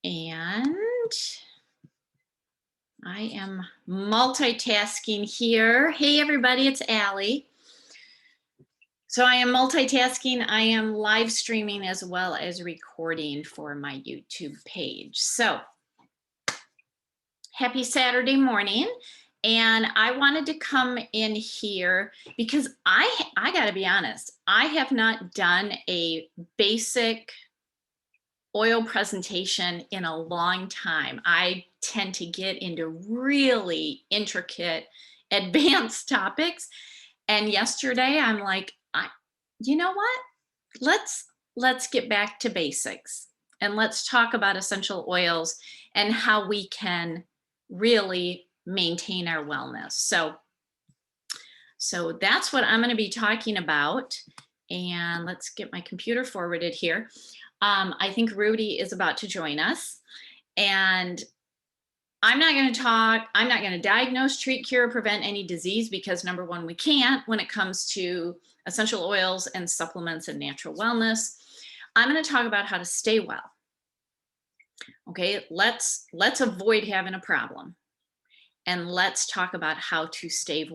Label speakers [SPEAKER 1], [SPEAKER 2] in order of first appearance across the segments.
[SPEAKER 1] And I am multitasking here. Hey, everybody, it's Allie. So I am multitasking. I am live streaming as well as recording for my YouTube page. So happy Saturday morning. And I wanted to come in here because I got to be honest, I have not done a basic oil presentation in a long time. I tend to get into really intricate, advanced topics. And yesterday I'm like, you know what? Let's get back to basics and let's talk about essential oils and how we can really maintain our wellness. So that's what I'm going to be talking about. And let's get my computer forwarded here. I think Rudy is about to join us, and I'm not going to diagnose, treat, cure, prevent any disease because number one, we can't when it comes to essential oils and supplements and natural wellness. I'm going to talk about how to stay well. Okay, let's avoid having a problem. And let's talk about how to stay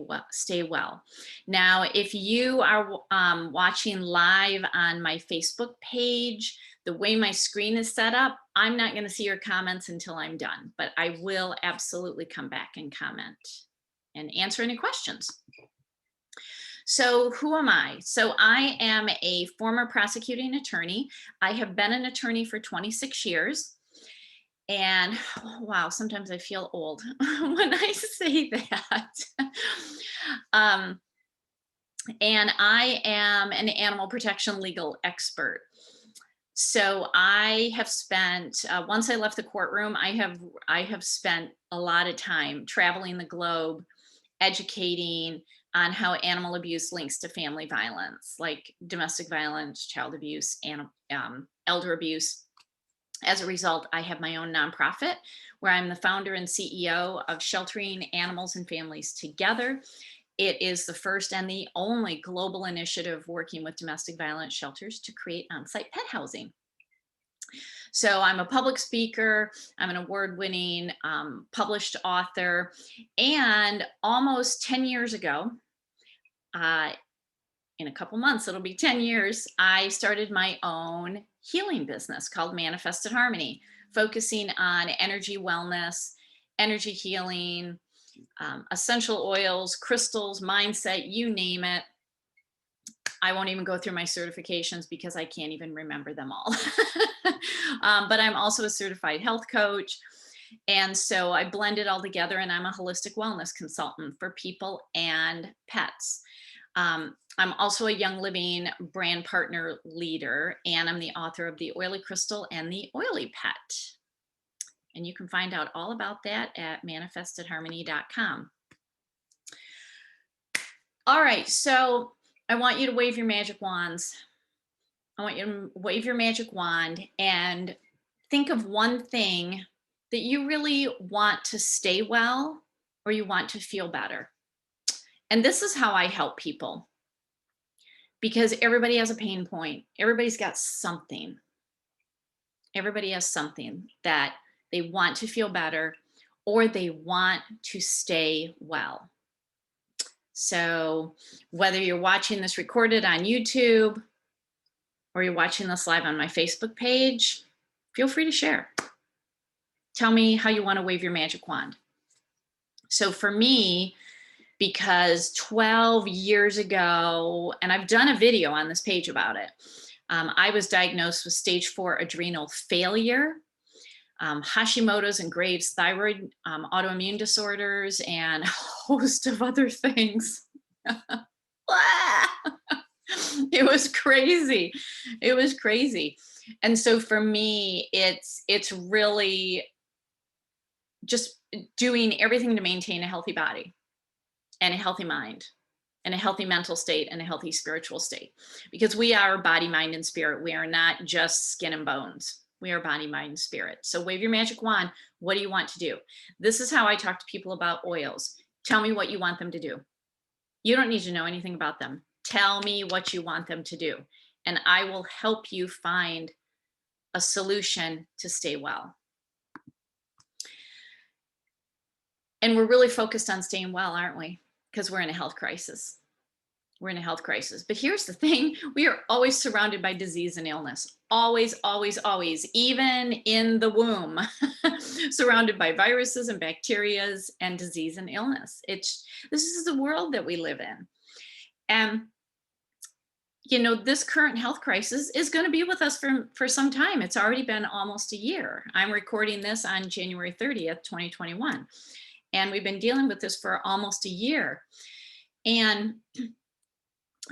[SPEAKER 1] well. Now, if you are watching live on my Facebook page, the way my screen is set up, I'm not going to see your comments until I'm done, but I will absolutely come back and comment and answer any questions. So who am I? So I am a former prosecuting attorney. I have been an attorney for 26 years. And wow, sometimes I feel old when I say that. And I am an animal protection legal expert. So I have spent, once I left the courtroom, I have spent a lot of time traveling the globe, educating on how animal abuse links to family violence, like domestic violence, child abuse, and elder abuse. As a result, I have my own nonprofit where I'm the founder and CEO of Sheltering Animals and Families Together. It is the first and the only global initiative working with domestic violence shelters to create on-site pet housing. So I'm a public speaker, I'm an award-winning published author, and almost 10 years ago, in a couple months, it'll be 10 years, I started my own healing business called Manifested Harmony, focusing on energy wellness, energy healing, essential oils, crystals, mindset, you name it. I won't even go through my certifications because I can't even remember them all. But I'm also a certified health coach. And so I blend it all together, and I'm a holistic wellness consultant for people and pets. I'm also a Young Living brand partner leader, and I'm the author of The Oily Crystal and The Oily Pet. And you can find out all about that at manifestedharmony.com. All right, so I want you to wave your magic wands. I want you to wave your magic wand and think of one thing that you really want to stay well or you want to feel better. And this is how I help people, because everybody has a pain point. Everybody's got something. Everybody has something that they want to feel better or they want to stay well. So whether you're watching this recorded on YouTube or you're watching this live on my Facebook page, feel free to share. Tell me how you want to wave your magic wand. So for me, because 12 years ago, and I've done a video on this page about it, I was diagnosed with stage 4 adrenal failure, Hashimoto's and Graves' thyroid autoimmune disorders, and a host of other things. It was crazy. It was crazy. And so for me, it's really just doing everything to maintain a healthy body and a healthy mind and a healthy mental state and a healthy spiritual state, because we are body, mind, and spirit. We are not just skin and bones. We are body, mind, and spirit. So wave your magic wand. What do you want to do? This is how I talk to people about oils. Tell me what you want them to do. You don't need to know anything about them. Tell me what you want them to do, and I will help you find a solution to stay well. And we're really focused on staying well, aren't we? Because we're in a health crisis. We're in a health crisis. But here's the thing, we are always surrounded by disease and illness. Always, always, always, even in the womb, surrounded by viruses and bacterias and disease and illness. This is the world that we live in. And this current health crisis is going to be with us for some time. It's already been almost a year. I'm recording this on January 30th, 2021. And we've been dealing with this for almost a year. And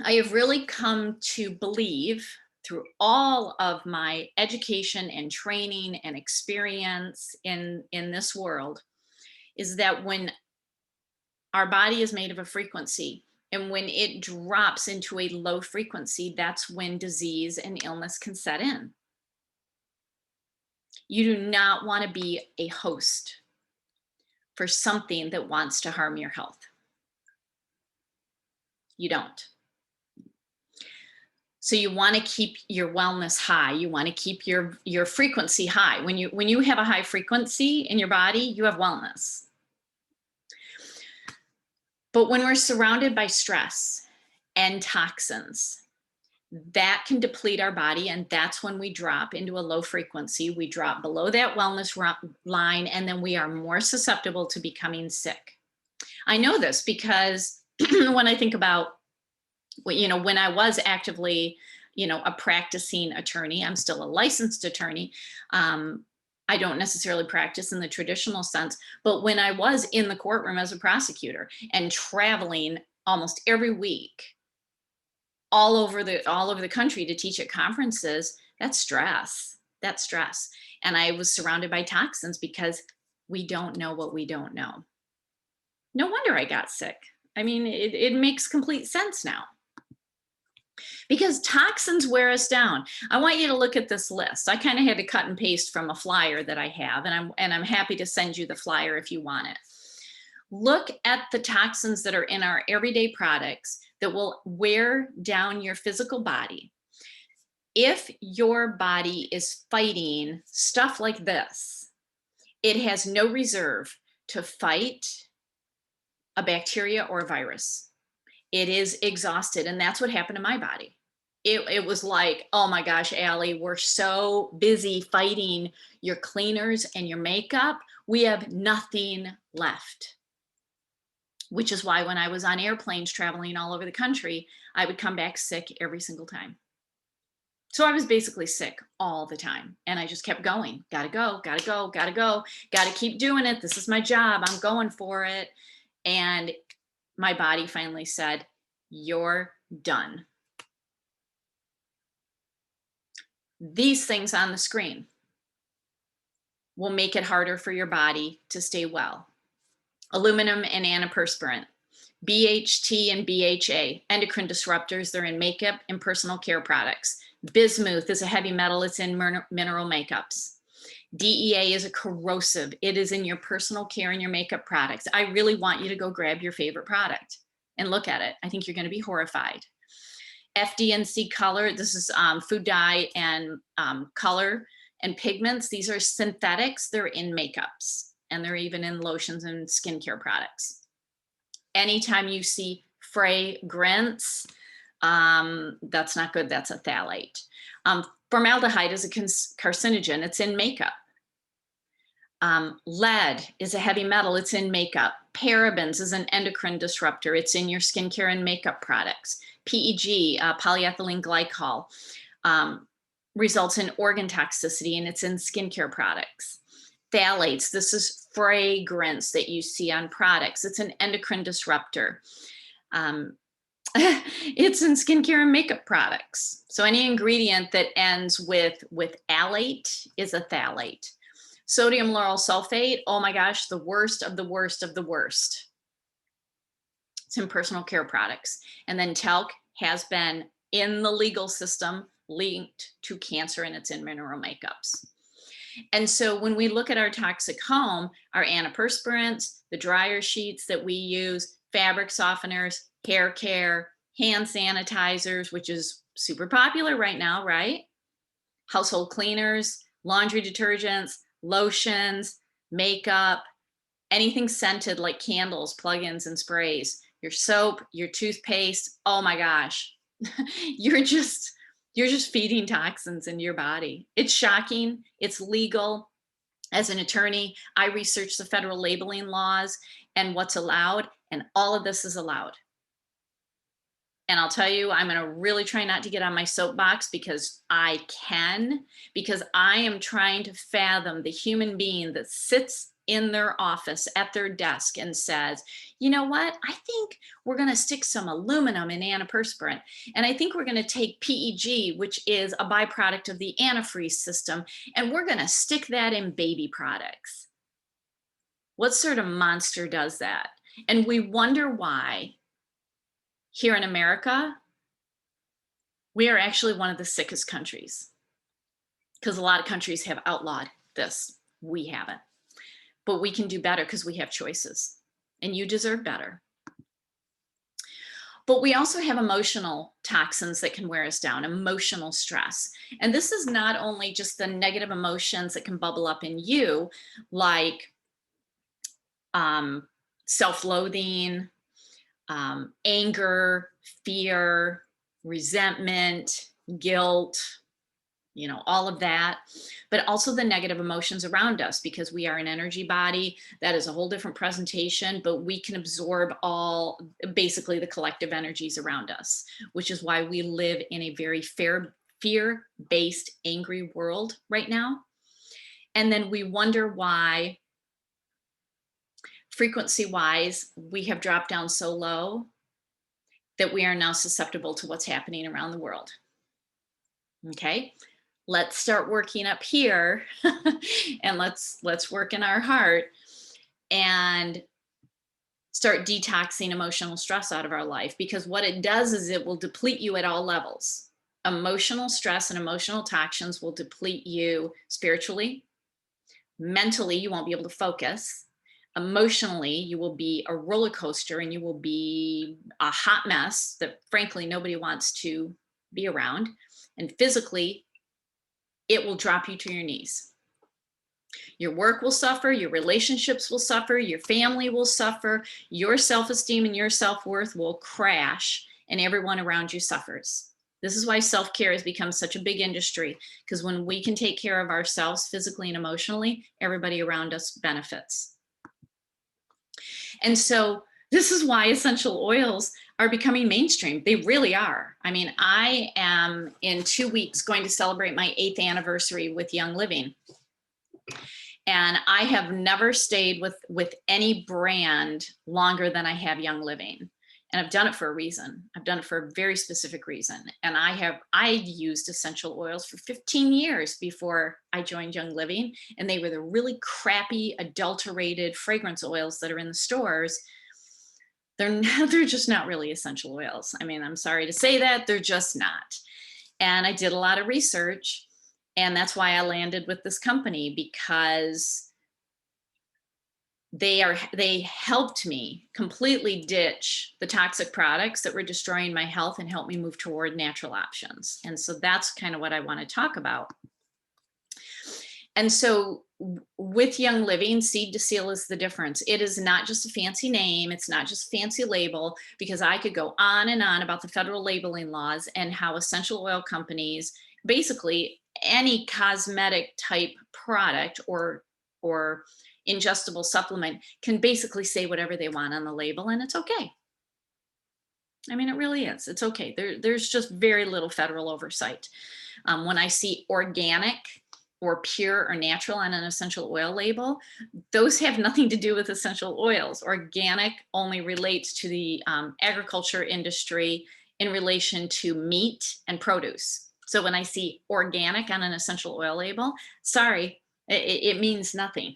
[SPEAKER 1] I have really come to believe through all of my education and training and experience in this world is that when our body is made of a frequency, and when it drops into a low frequency, that's when disease and illness can set in. You do not want to be a host for something that wants to harm your health. You don't. So you want to keep your wellness high. You want to keep your frequency high. When you have a high frequency in your body, you have wellness. But when we're surrounded by stress and toxins, that can deplete our body, and that's when we drop into a low frequency. We drop below that wellness line, and then we are more susceptible to becoming sick. I know this because when I think about, when I was actively, a practicing attorney, I'm still a licensed attorney. I don't necessarily practice in the traditional sense, but when I was in the courtroom as a prosecutor and traveling almost every week all over the country to teach at conferences, that's stress. And I was surrounded by toxins because we don't know what we don't know. No wonder I got sick. I mean, it makes complete sense now. Because toxins wear us down. I want you to look at this list. I kind of had to cut and paste from a flyer that I have, and I'm happy to send you the flyer if you want it. Look at the toxins that are in our everyday products that will wear down your physical body. If your body is fighting stuff like this, it has no reserve to fight a bacteria or a virus. It is exhausted, and that's what happened to my body. It was like, oh my gosh, Allie, we're so busy fighting your cleaners and your makeup. We have nothing left. Which is why when I was on airplanes traveling all over the country, I would come back sick every single time. So I was basically sick all the time. And I just kept going. Gotta go, gotta go, gotta go. Gotta keep doing it. This is my job. I'm going for it. And my body finally said, you're done. These things on the screen will make it harder for your body to stay well. Aluminum and antiperspirant, BHT and BHA, endocrine disruptors, they're in makeup and personal care products. Bismuth is a heavy metal, it's in mineral makeups. DEA is a corrosive, it is in your personal care and your makeup products. I really want you to go grab your favorite product and look at it. I think you're going to be horrified. FD&C color, this is food dye and color and pigments. These are synthetics. They're in makeups and they're even in lotions and skincare products. Anytime you see fragrance, that's not good. That's a phthalate. Formaldehyde is a carcinogen. It's in makeup. Lead is a heavy metal. It's in makeup. Parabens is an endocrine disruptor. It's in your skincare and makeup products. PEG, polyethylene glycol, results in organ toxicity, and it's in skincare products. Phthalates, this is fragrance that you see on products. It's an endocrine disruptor. It's in skincare and makeup products. So any ingredient that ends with alate is a phthalate. Sodium lauryl sulfate, oh my gosh, the worst of the worst of the worst. It's in personal care products. And then talc has been in the legal system linked to cancer, and it's in mineral makeups. And so when we look at our toxic home, our antiperspirants, the dryer sheets that we use, fabric softeners, hair care, hand sanitizers, which is super popular right now, right? Household cleaners, laundry detergents, lotions, makeup, anything scented like candles, plugins, and sprays, your soap, your toothpaste. Oh my gosh. you're just you're just feeding toxins into your body. It's shocking. It's legal. As an attorney, I research the federal labeling laws and what's allowed, and all of this is allowed. And I'll tell you, I'm going to really try not to get on my soapbox because I can, because I am trying to fathom the human being that sits in their office at their desk and says, you know what? I think we're going to stick some aluminum in antiperspirant. And I think we're going to take PEG, which is a byproduct of the antifreeze system, and we're going to stick that in baby products. What sort of monster does that? And we wonder why here in America, we are actually one of the sickest countries because a lot of countries have outlawed this. We haven't. But we can do better because we have choices, and you deserve better. But we also have emotional toxins that can wear us down, emotional stress. And this is not only just the negative emotions that can bubble up in you, like self-loathing, anger, fear, resentment, guilt, all of that, but also the negative emotions around us, because we are an energy body. That is a whole different presentation, but we can absorb all, basically, the collective energies around us, which is why we live in a very fear-based, angry world right now. And then we wonder why, frequency-wise, we have dropped down so low that we are now susceptible to what's happening around the world. Okay, let's start working up here and let's work in our heart and start detoxing emotional stress out of our life, because what it does is it will deplete you at all levels. Emotional stress and emotional toxins will deplete you spiritually. Mentally, you won't be able to focus. Emotionally, you will be a roller coaster, and you will be a hot mess that, frankly, nobody wants to be around. And physically, it will drop you to your knees. Your work will suffer, your relationships will suffer, your family will suffer, your self-esteem and your self-worth will crash, and everyone around you suffers. This is why self-care has become such a big industry, because when we can take care of ourselves physically and emotionally, everybody around us benefits. And so this is why essential oils are becoming mainstream. They really are. I mean, I am in 2 weeks going to celebrate my 8th anniversary with Young Living. And I have never stayed with any brand longer than I have Young Living. And I've done it for a reason. I've done it for a very specific reason. And I used essential oils for 15 years before I joined Young Living. And they were the really crappy, adulterated fragrance oils that are in the stores. They're just not really essential oils. I mean, I'm sorry to say that, they're just not. And I did a lot of research, and that's why I landed with this company, because they helped me completely ditch the toxic products that were destroying my health and help me move toward natural options. And so that's kind of what I want to talk about. And so with Young Living, Seed to Seal is the difference. It is not just a fancy name. It's not just a fancy label, because I could go on and on about the federal labeling laws and how essential oil companies, basically any cosmetic type product or ingestible supplement, can basically say whatever they want on the label, and it's okay. I mean, it really is. It's okay. There's just very little federal oversight. When I see organic or pure or natural on an essential oil label, those have nothing to do with essential oils. Organic only relates to the agriculture industry in relation to meat and produce. So when I see organic on an essential oil label, sorry, it means nothing.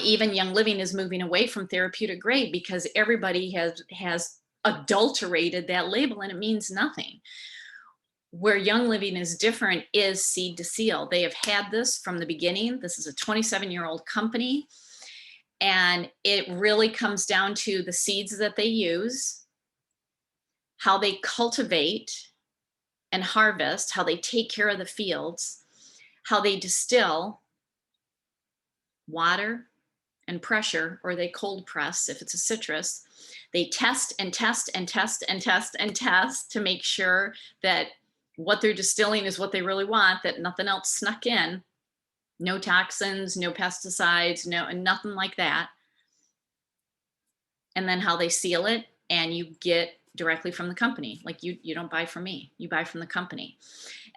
[SPEAKER 1] Even Young Living is moving away from therapeutic grade because everybody has adulterated that label, and it means nothing. Where Young Living is different is Seed to Seal. They have had this from the beginning. This is a 27-year-old company, and it really comes down to the seeds that they use, how they cultivate and harvest, how they take care of the fields, how they distill water and pressure, or they cold press if it's a citrus. They test and test and test and test and test to make sure that what they're distilling is what they really want, that nothing else snuck in. No toxins, no pesticides, nothing like that. And then how they seal it, and you get directly from the company. Like you don't buy from me, you buy from the company.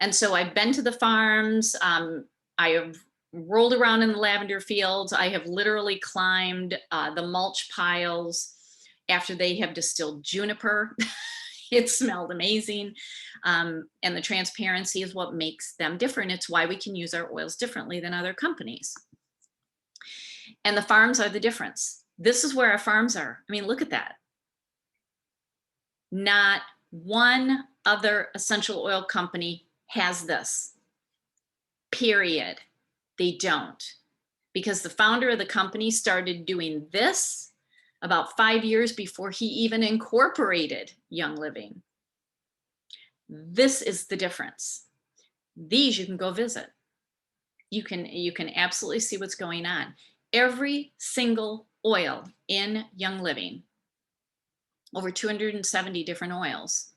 [SPEAKER 1] And so I've been to the farms. I have rolled around in the lavender fields. I have literally climbed the mulch piles after they have distilled juniper. It smelled amazing. And the transparency is what makes them different. It's why we can use our oils differently than other companies. And the farms are the difference. This is where our farms are. I mean, look at that. Not one other essential oil company has this, period. They don't. Because the founder of the company started doing this about 5 years before he even incorporated Young Living. This is the difference. These you can go visit. You can absolutely see what's going on. Every single oil in Young Living, over 270 different oils,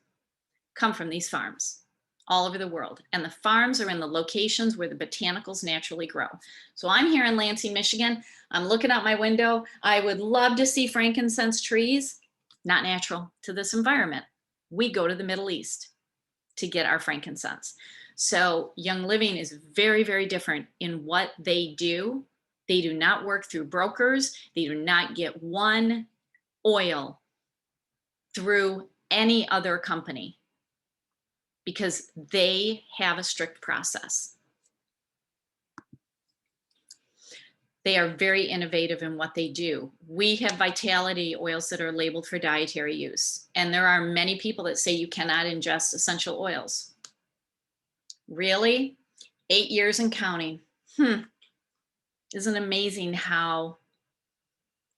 [SPEAKER 1] come from these farms all over the world. And the farms are in the locations where the botanicals naturally grow. So I'm here in Lansing, Michigan. I'm looking out my window. I would love to see frankincense trees, not natural to this environment. We go to the Middle East to get our frankincense. So Young Living is very, very different in what they do. They do not work through brokers. They do not get one oil through any other company because they have a strict process. They are very innovative in what they do. We have vitality oils that are labeled for dietary use. And there are many people that say you cannot ingest essential oils. Really? 8 years and counting. Isn't it amazing how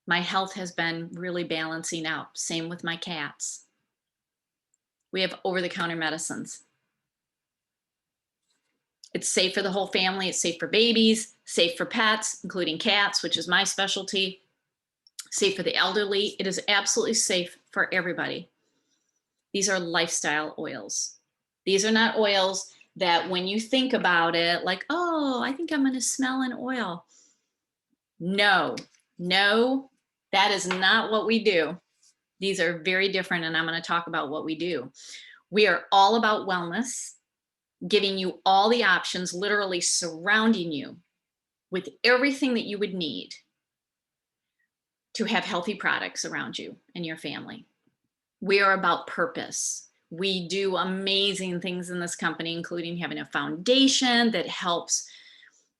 [SPEAKER 1] my health has been really balancing out? Same with my cats. We have over-the-counter medicines. It's safe for the whole family. It's safe for babies, safe for pets, including cats, which is my specialty, safe for the elderly. It is absolutely safe for everybody. These are lifestyle oils. These are not oils that when you think about it, like, oh, I think I'm going to smell an oil. No, that is not what we do. These are very different, and I'm going to talk about what we do. We are all about wellness, giving you all the options, literally surrounding you with everything that you would need to have healthy products around you and your family. We are about purpose. We do amazing things in this company, including having a foundation that helps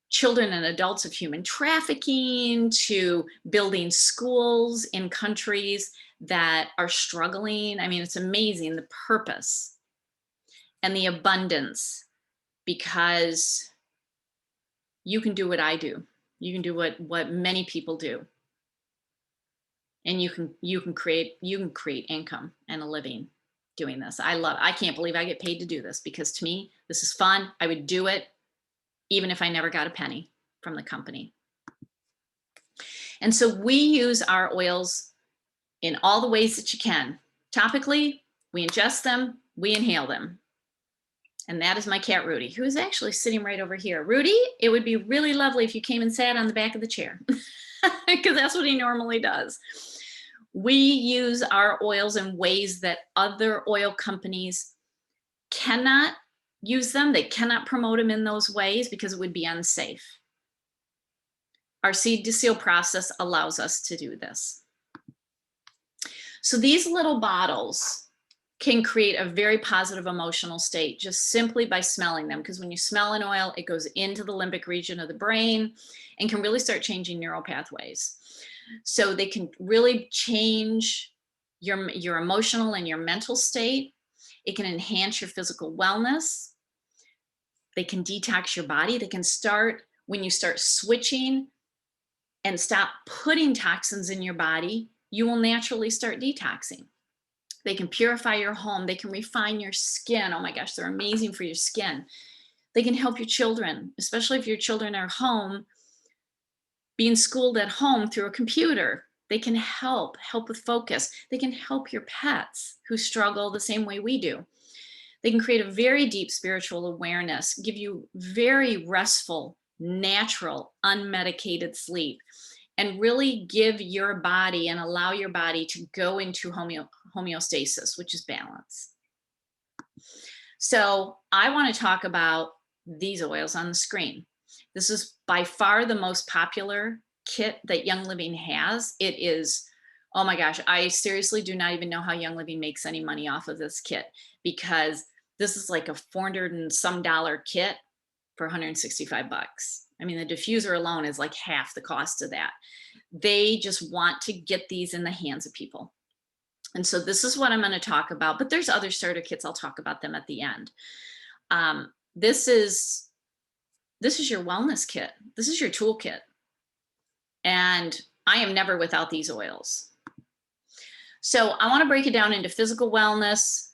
[SPEAKER 1] children and adults of human trafficking, to building schools in countries that are struggling. I mean, it's amazing, the purpose and the abundance, because you can do what I do. You can do what many people do. And you can create income and a living doing this. I can't believe I get paid to do this, because to me, this is fun. I would do it even if I never got a penny from the company. And so we use our oils in all the ways that you can. Topically, we ingest them, we inhale them. And that is my cat, Rudy, who is actually sitting right over here. Rudy, it would be really lovely if you came and sat on the back of the chair, because that's what he normally does. We use our oils in ways that other oil companies cannot use them. They cannot promote them in those ways because it would be unsafe. Our seed to seal process allows us to do this. So these little bottles can create a very positive emotional state just simply by smelling them, because when you smell an oil, it goes into the limbic region of the brain and can really start changing neural pathways. So they can really change your emotional and your mental state. It can enhance your physical wellness. They can detox your body. They can start, when you start switching and stop putting toxins in your body, you will naturally start detoxing. They can purify your home. They can refine your skin. Oh my gosh, they're amazing for your skin. They can help your children, especially if your children are home. being schooled at home through a computer. They can help with focus. They can help your pets who struggle the same way we do. They can create a very deep spiritual awareness, give you very restful, natural, unmedicated sleep, and really give your body and allow your body to go into homeostasis, which is balance. So I want to talk about these oils on the screen. This is by far the most popular kit that Young Living has. It is, oh my gosh, I seriously do not even know how Young Living makes any money off of this kit, because this is like a 400 and some dollar kit for 165 bucks. I mean, the diffuser alone is like half the cost of that. They just want to get these in the hands of people. And so this is what I'm going to talk about, but there's other starter kits. I'll talk about them at the end. This is your wellness kit. This is your toolkit. And I am never without these oils. So I want to break it down into physical wellness,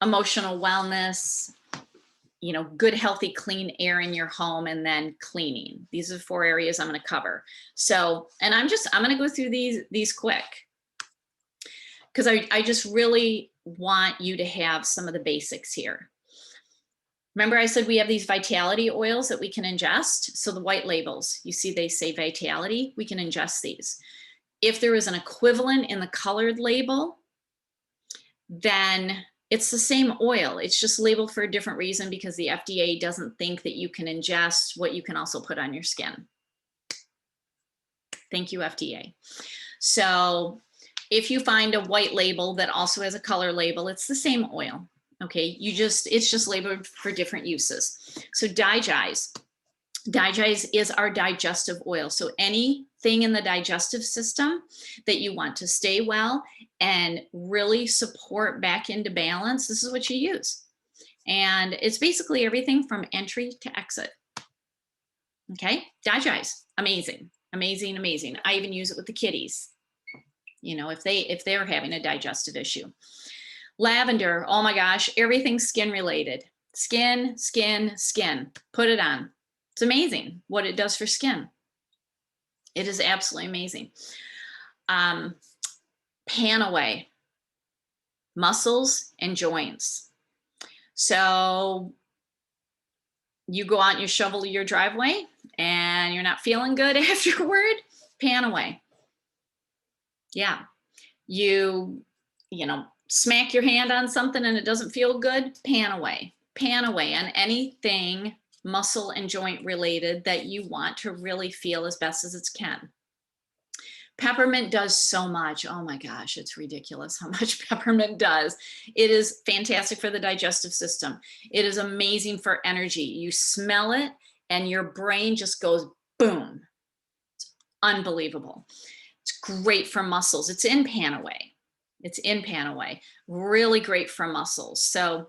[SPEAKER 1] emotional wellness, good, healthy, clean air in your home, and then cleaning. These are the 4 areas I'm going to cover. So, and I'm going to go through these quick, because I just really want you to have some of the basics here. Remember I said we have these vitality oils that we can ingest. So the white labels, you see they say vitality, we can ingest these. If there is an equivalent in the colored label, then it's the same oil. It's just labeled for a different reason, because the FDA doesn't think that you can ingest what you can also put on your skin. Thank you, FDA. So if you find a white label that also has a color label, it's the same oil. Okay, it's just labeled for different uses. So digize. Digize is our digestive oil. So anything in the digestive system that you want to stay well and really support back into balance, this is what you use. And it's basically everything from entry to exit. Okay, digize, amazing, amazing, amazing. I even use it with the kitties, if they're having a digestive issue. Lavender, oh my gosh, everything skin related. Skin. Put it on. It's amazing what it does for skin. It is absolutely amazing. Pan away, muscles and joints. So you go out and you shovel your driveway and you're not feeling good afterward, pan away. Yeah. You smack your hand on something and it doesn't feel good, pan away. Pan away on anything muscle and joint related that you want to really feel as best as it can. Peppermint does so much. Oh my gosh, it's ridiculous how much peppermint does. It is fantastic for the digestive system. It is amazing for energy. You smell it and your brain just goes boom. It's unbelievable. It's great for muscles. It's in Panaway. Really great for muscles. So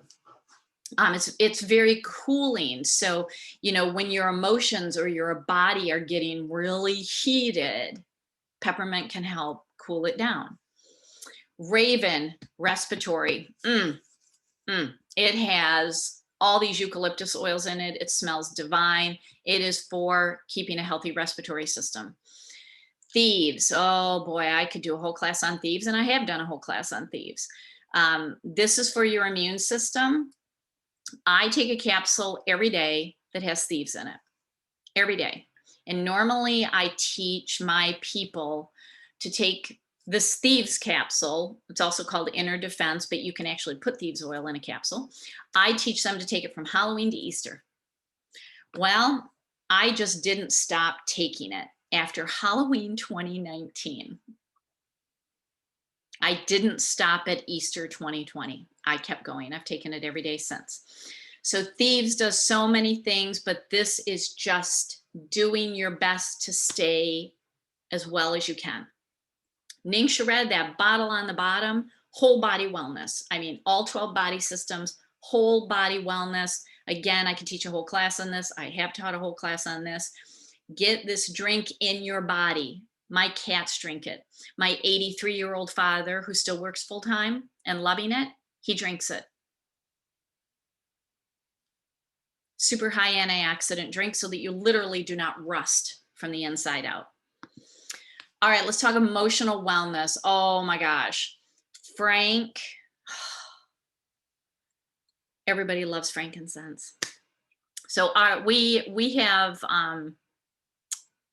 [SPEAKER 1] it's very cooling. So, when your emotions or your body are getting really heated, peppermint can help cool it down. Raven, respiratory. It has all these eucalyptus oils in it. It smells divine. It is for keeping a healthy respiratory system. Thieves. Oh boy, I could do a whole class on thieves, and I have done a whole class on thieves. This is for your immune system. I take a capsule every day that has thieves in it, every day. And normally I teach my people to take this thieves capsule. It's also called Inner Defense, but you can actually put thieves oil in a capsule. I teach them to take it from Halloween to Easter. Well, I just didn't stop taking it after Halloween 2019. I didn't stop at Easter 2020. I kept going. I've taken it every day since. So thieves does so many things, but this is just doing your best to stay as well as you can. Ningxia Red, that bottle on the bottom, whole body wellness. I mean, all 12 body systems, whole body wellness. Again, I could teach a whole class on this. I have taught a whole class on this. Get this drink in your body. My cats drink it. My 83-year-old father, who still works full-time and loving it, he drinks it. Super high antioxidant drink so that you literally do not rust from the inside out. All right, let's talk emotional wellness. Oh my gosh. Frank, everybody loves frankincense. So we have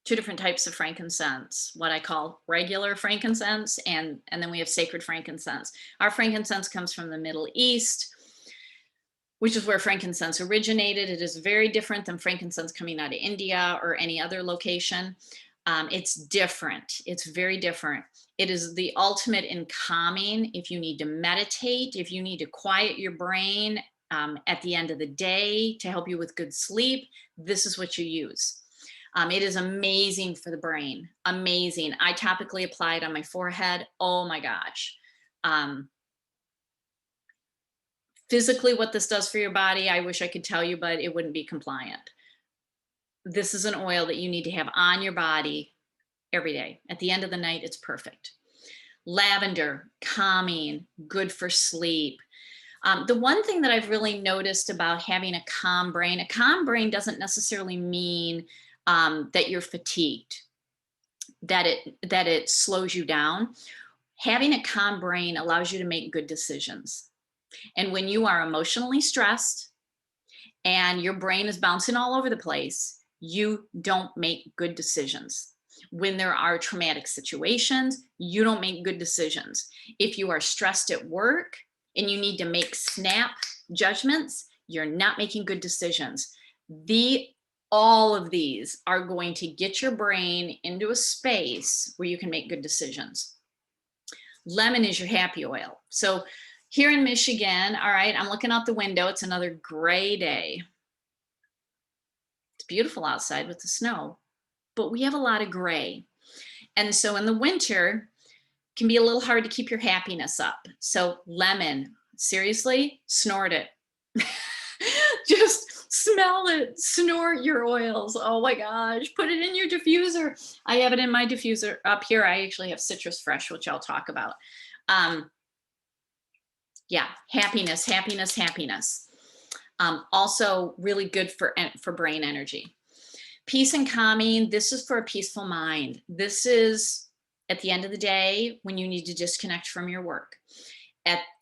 [SPEAKER 1] two different types of frankincense, what I call regular frankincense, and then we have sacred frankincense. Our frankincense comes from the Middle East, which is where frankincense originated. It is very different than frankincense coming out of India or any other location. It's different. It's very different. It is the ultimate in calming. If you need to meditate, if you need to quiet your brain at the end of the day to help you with good sleep, this is what you use. It is amazing for the brain. Amazing. I topically apply it on my forehead. Oh my gosh. Physically, what this does for your body, I wish I could tell you, but it wouldn't be compliant. This is an oil that you need to have on your body every day. At the end of the night, it's perfect. Lavender, calming, good for sleep. The one thing that I've really noticed about having a calm brain doesn't necessarily mean that you're fatigued, that it slows you down. Having a calm brain allows you to make good decisions. And when you are emotionally stressed and your brain is bouncing all over the place, you don't make good decisions. When there are traumatic situations, you don't make good decisions. If you are stressed at work and you need to make snap judgments, you're not making good decisions. All of these are going to get your brain into a space where you can make good decisions. Lemon is your happy oil. So here in Michigan, all right, I'm looking out the window. It's another gray day. It's beautiful outside with the snow, but we have a lot of gray. And so in the winter, it can be a little hard to keep your happiness up. So lemon, seriously, snort it. Just smell it, snort your oils. Oh my gosh, put it in your diffuser. I have it in my diffuser up here. I actually have Citrus Fresh, which I'll talk about. Yeah, happiness, happiness, happiness. Also really good for brain energy. Peace and calming, this is for a peaceful mind. This is at the end of the day when you need to disconnect from your work.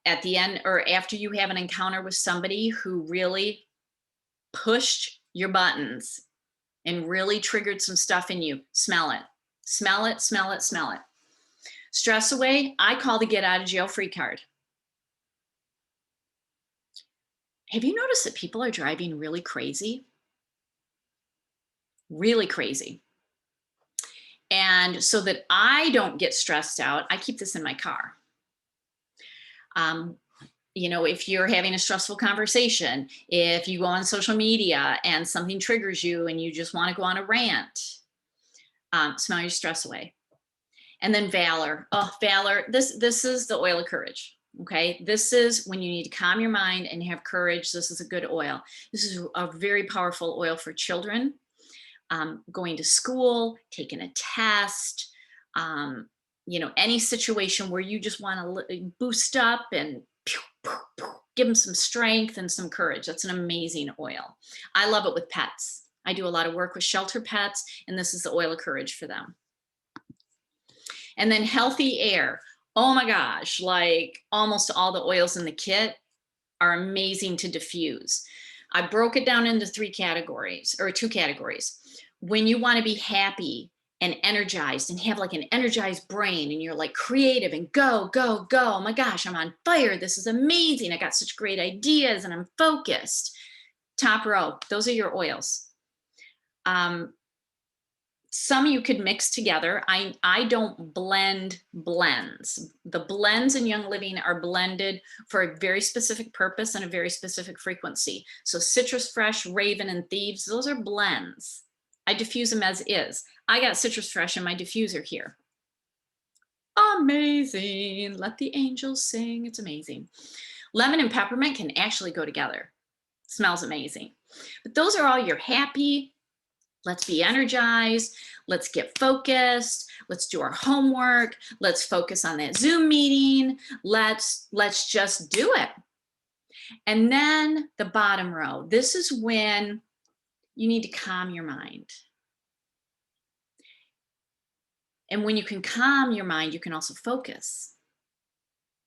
[SPEAKER 1] At the end or after you have an encounter with somebody who really pushed your buttons and really triggered some stuff in you, smell it. Smell it, smell it, smell it. Stress away, I call the get out of jail free card. Have you noticed that people are driving really crazy? Really crazy. And so that I don't get stressed out, I keep this in my car. You know, if you're having a stressful conversation, if you go on social media and something triggers you and you just want to go on a rant, smell your stress away. And then Valor. Oh, Valor, this is the oil of courage. Okay, this is when you need to calm your mind and have courage. This is a good oil. This is a very powerful oil for children, going to school, taking a test, you know, any situation where you just want to boost up and give them some strength and some courage. That's an amazing oil. I love it with pets. I do a lot of work with shelter pets, and this is the oil of courage for them. And then healthy air. Oh my gosh, like almost all the oils in the kit are amazing to diffuse. I broke it down into two categories. When you want to be happy and energized and have like an energized brain and you're like creative and go, go, go. Oh my gosh, I'm on fire. This is amazing. I got such great ideas and I'm focused. Top row, those are your oils. Some you could mix together. I don't blend blends. The blends in Young Living are blended for a very specific purpose and a very specific frequency. So Citrus Fresh, Raven, and Thieves, those are blends. I diffuse them as is. I got Citrus Fresh in my diffuser here. Amazing. Let the angels sing. It's amazing. Lemon and peppermint can actually go together. Smells amazing. But those are all your happy, let's be energized. Let's get focused. Let's do our homework. Let's focus on that Zoom meeting. Let's just do it. And then the bottom row. This is when you need to calm your mind. And when you can calm your mind, you can also focus.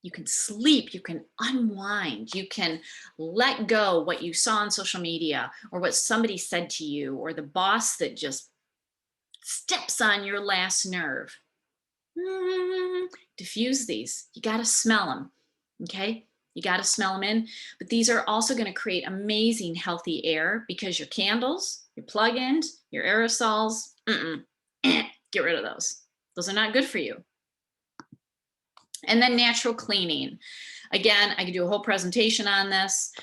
[SPEAKER 1] You can sleep, you can unwind, you can let go what you saw on social media or what somebody said to you or the boss that just steps on your last nerve. Diffuse these. You got to smell them. Okay. You got to smell them in. But these are also going to create amazing healthy air because your candles, your plug-ins, your aerosols, get rid of those. Those are not good for you. And then natural cleaning. Again, I could do a whole presentation on this.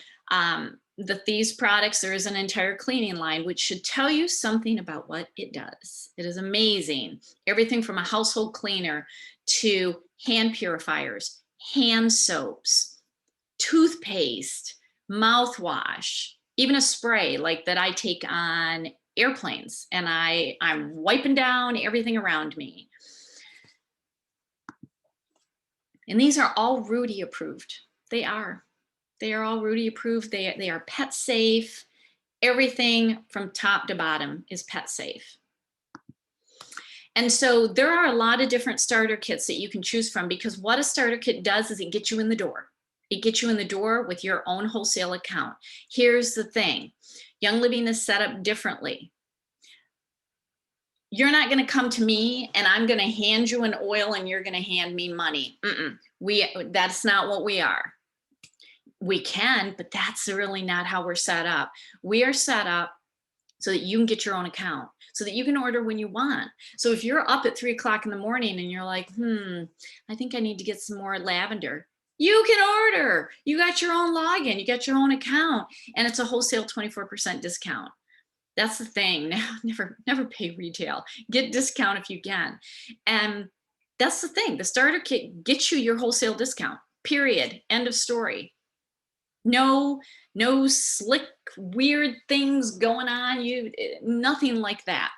[SPEAKER 1] These products, there is an entire cleaning line, which should tell you something about what it does. It is amazing. Everything from a household cleaner to hand purifiers, hand soaps, toothpaste, mouthwash, even a spray like that I take on airplanes, and I'm wiping down everything around me. And these are all Rudy approved. They are all Rudy approved. They are pet safe. Everything from top to bottom is pet safe. And so there are a lot of different starter kits that you can choose from, because what a starter kit does is it gets you in the door. It gets you in the door with your own wholesale account. Here's the thing. Young Living is set up differently. You're not going to come to me and I'm going to hand you an oil and you're going to hand me money. That's not what we are. We can, but that's really not how we're set up. We are set up so that you can get your own account, so that you can order when you want. So if you're up at 3 o'clock in the morning and you're like, I think I need to get some more lavender, you can order. You got your own login, you got your own account, and it's a wholesale 24% discount. That's the thing. Now, never pay retail. Get discount if you can. And that's the thing. The starter kit gets you your wholesale discount, period. End of story. No slick, weird things going on. Nothing like that.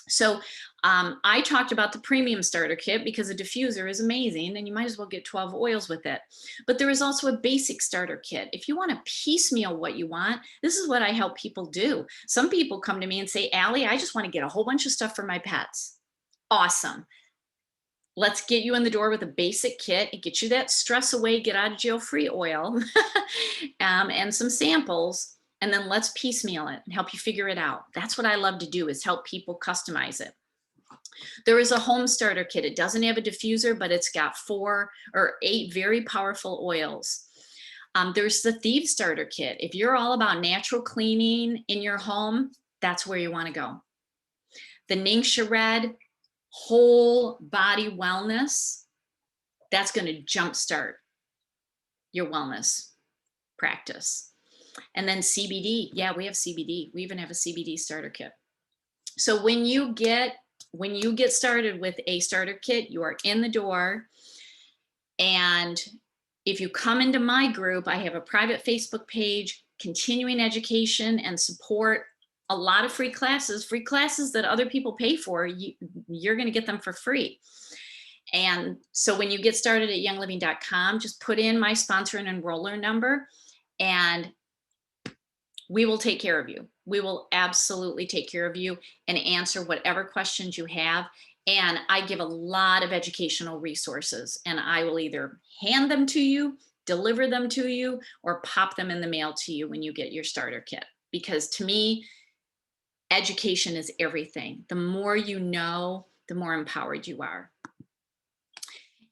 [SPEAKER 1] So I talked about the premium starter kit because a diffuser is amazing and you might as well get 12 oils with it. But there is also a basic starter kit. If you want to piecemeal what you want, this is what I help people do. Some people come to me and say, Allie, I just want to get a whole bunch of stuff for my pets. Awesome. Let's get you in the door with a basic kit and get you that stress away, get out of jail free oil and some samples. And then let's piecemeal it and help you figure it out. That's what I love to do, is help people customize it. There is a home starter kit. It doesn't have a diffuser, but it's got 4 or 8 very powerful oils. There's the Thief starter kit. If you're all about natural cleaning in your home, that's where you want to go. The Ningxia Red whole body wellness, that's going to jumpstart your wellness practice. And then CBD. Yeah, we have CBD. We even have a CBD starter kit. So when you get started with a starter kit, you are in the door. And if you come into my group, I have a private Facebook page, continuing education and support, a lot of free classes that other people pay for. You're going to get them for free. And so when you get started at youngliving.com, just put in my sponsor and enroller number and we will take care of you. We will absolutely take care of you and answer whatever questions you have. And I give a lot of educational resources, and I will either hand them to you, deliver them to you, or pop them in the mail to you when you get your starter kit. Because to me, education is everything. The more you know, the more empowered you are.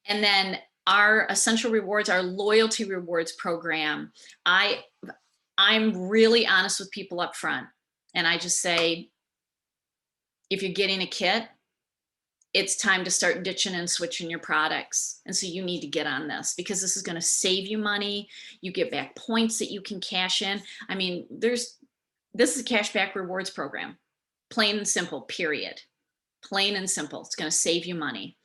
[SPEAKER 1] And then our essential rewards, our loyalty rewards program, I'm really honest with people up front. And I just say, if you're getting a kit, it's time to start ditching and switching your products. And so you need to get on this, because this is going to save you money. You get back points that you can cash in. I mean, this is a cashback rewards program, plain and simple, period. Plain and simple. It's going to save you money.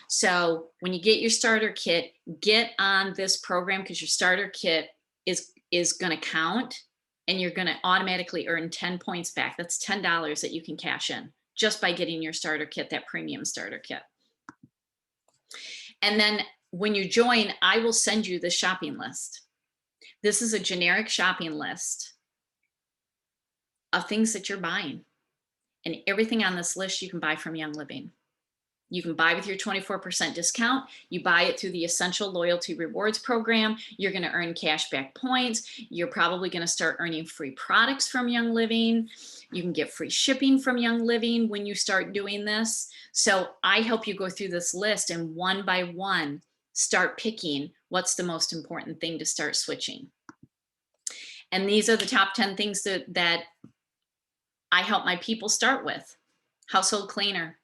[SPEAKER 1] So when you get your starter kit, get on this program, because your starter kit is going to count, and you're going to automatically earn 10 points back. That's $10 that you can cash in just by getting your starter kit, that premium starter kit. And then when you join, I will send you the shopping list. This is a generic shopping list of things that you're buying. And everything on this list you can buy from Young Living. You can buy with your 24% discount. You buy it through the Essential Loyalty Rewards program. You're going to earn cashback points. You're probably going to start earning free products from Young Living. You can get free shipping from Young Living when you start doing this. So I help you go through this list and one by one, start picking what's the most important thing to start switching. And these are the top 10 things that I help my people start with. Household cleaner.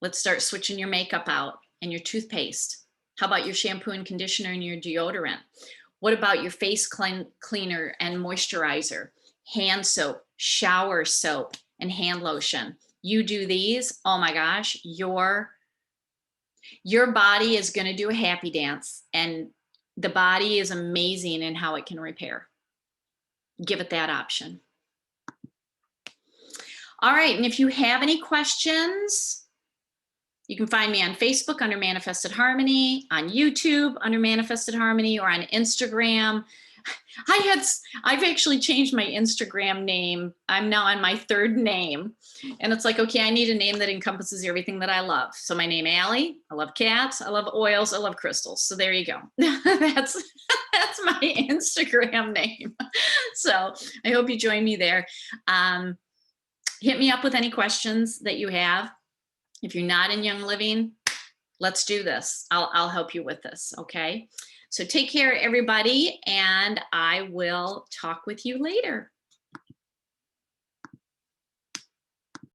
[SPEAKER 1] Let's start switching your makeup out and your toothpaste. How about your shampoo and conditioner and your deodorant? What about your face cleaner and moisturizer, hand soap, shower soap, and hand lotion? You do these, oh my gosh, your body is going to do a happy dance, and the body is amazing in how it can repair. Give it that option. All right, and if you have any questions, you can find me on Facebook under Manifested Harmony, on YouTube under Manifested Harmony, or on Instagram. I've actually changed my Instagram name. I'm now on my third name. And it's like, okay, I need a name that encompasses everything that I love. So my name, Allie. I love cats. I love oils. I love crystals. So there you go. That's my Instagram name. So I hope you join me there. Hit me up with any questions that you have. If you're not in Young Living, let's do this. I'll help you with this, okay? So take care, everybody, and I will talk with you later.